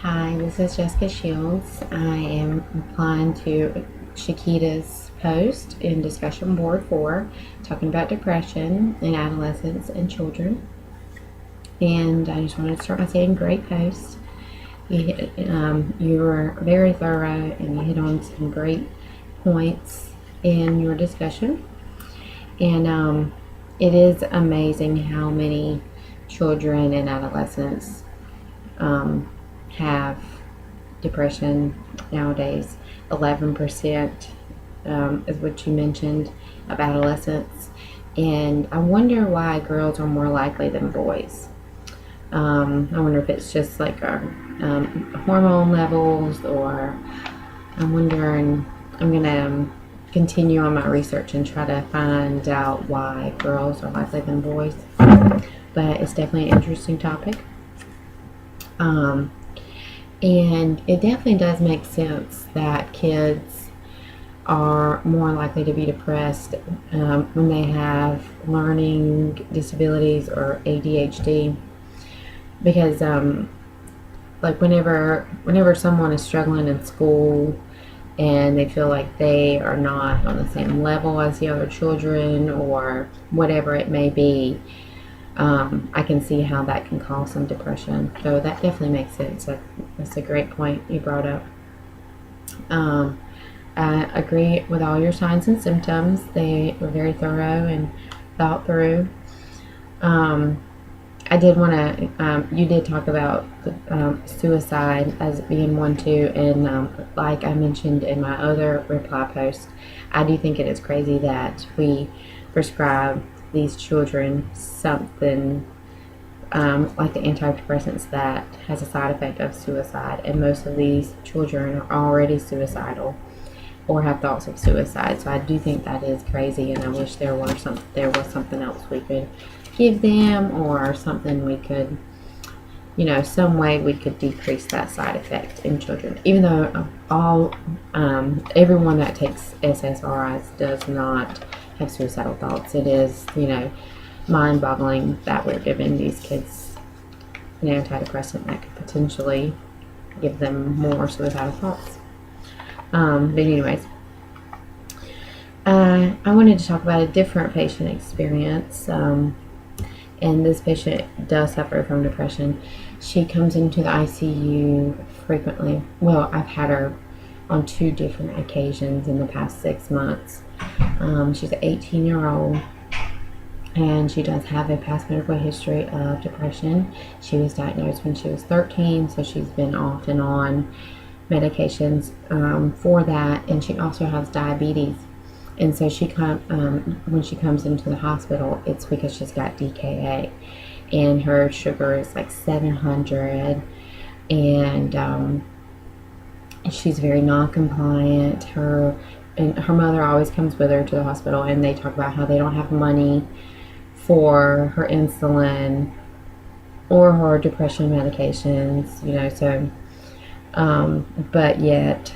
Hi, this is Jessica Shields. I am replying to Shaketa's post in discussion board 4 talking about depression in adolescents and children. And I just wanted to start by saying great post. You were very thorough and you hit on some great points in your discussion. And it is amazing how many children and adolescents have depression nowadays. 11% is what you mentioned of adolescents, and I wonder why girls are more likely than boys. I wonder if it's just like our hormone levels, or I'm wondering. I'm gonna continue on my research and try to find out why girls are likely than boys. But it's definitely an interesting topic. And it definitely does make sense that kids are more likely to be depressed when they have learning disabilities or ADHD, because like whenever someone is struggling in school and they feel like they are not on the same level as the other children or whatever it may be, I can see how that can cause some depression. So that definitely makes sense. That's a great point you brought up. I agree with all your signs and symptoms. They were very thorough and thought through. I did want to, you did talk about suicide as being one too, and like I mentioned in my other reply post, I do think it is crazy that we prescribe these children something like the antidepressants that has a side effect of suicide, and most of these children are already suicidal or have thoughts of suicide. So I do think that is crazy, and I wish there was something else we could give them, or something we could, some way we could decrease that side effect in children. Even though everyone that takes SSRIs does not have suicidal thoughts, it is, mind-boggling that we're giving these kids an antidepressant that could potentially give them more suicidal thoughts. But anyways, I wanted to talk about a different patient experience. And this patient does suffer from depression. She comes into the ICU frequently. Well, I've had her on 2 different occasions in the past 6 months. She's an 18-year-old, and she does have a past medical history of depression. She was diagnosed when she was 13, so she's been off and on medications for that, and she also has diabetes. And so when she comes into the hospital, it's because she's got DKA, and her sugar is like 700, and she's very non-compliant. Her mother always comes with her to the hospital, and they talk about how they don't have money for her insulin or her depression medications, so but yet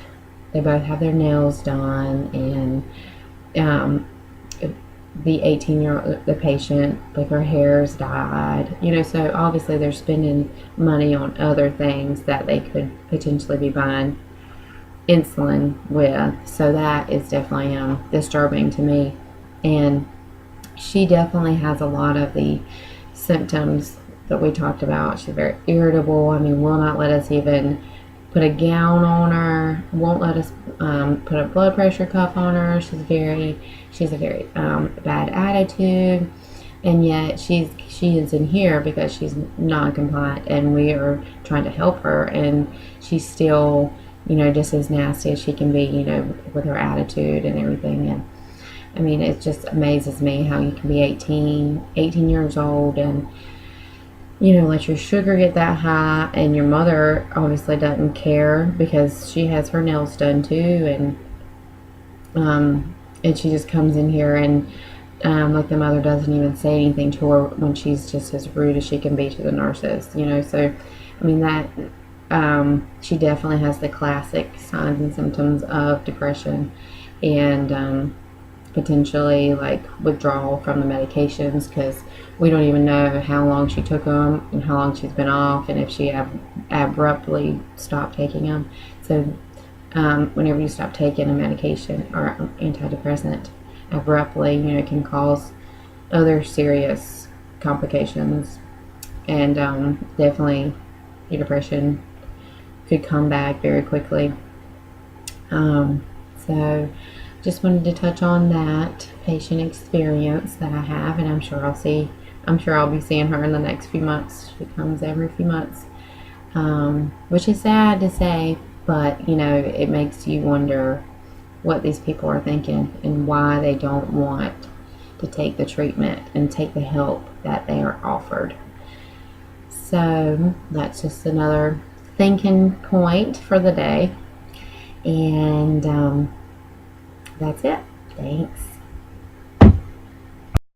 they both have their nails done, and the 18-year-old, the patient, like, her hair's dyed, so obviously they're spending money on other things that they could potentially be buying insulin with. So that is definitely disturbing to me. And she definitely has a lot of the symptoms that we talked about. She's very irritable. Will not let us even put a gown on her, won't let us put a blood pressure cuff on her. She's a very bad attitude, and yet she is in here because she's non-compliant, and we are trying to help her, and she's still, just as nasty as she can be, with her attitude and everything. And it just amazes me how you can be 18 years old and let your sugar get that high, and your mother obviously doesn't care because she has her nails done too, and she just comes in here, and like, the mother doesn't even say anything to her when she's just as rude as she can be to the nurses, so that she definitely has the classic signs and symptoms of depression, and potentially like withdrawal from the medications, because we don't even know how long she took them and how long she's been off, and if she abruptly stop taking them. So whenever you stop taking a medication or antidepressant abruptly, can cause other serious complications, and definitely your depression could come back very quickly. So just wanted to touch on that patient experience that I have, and I'm sure I'll be seeing her in the next few months. She comes every few months, which is sad to say, but it makes you wonder what these people are thinking and why they don't want to take the treatment and take the help that they are offered. So that's just another thinking point for the day. And that's it. Thanks.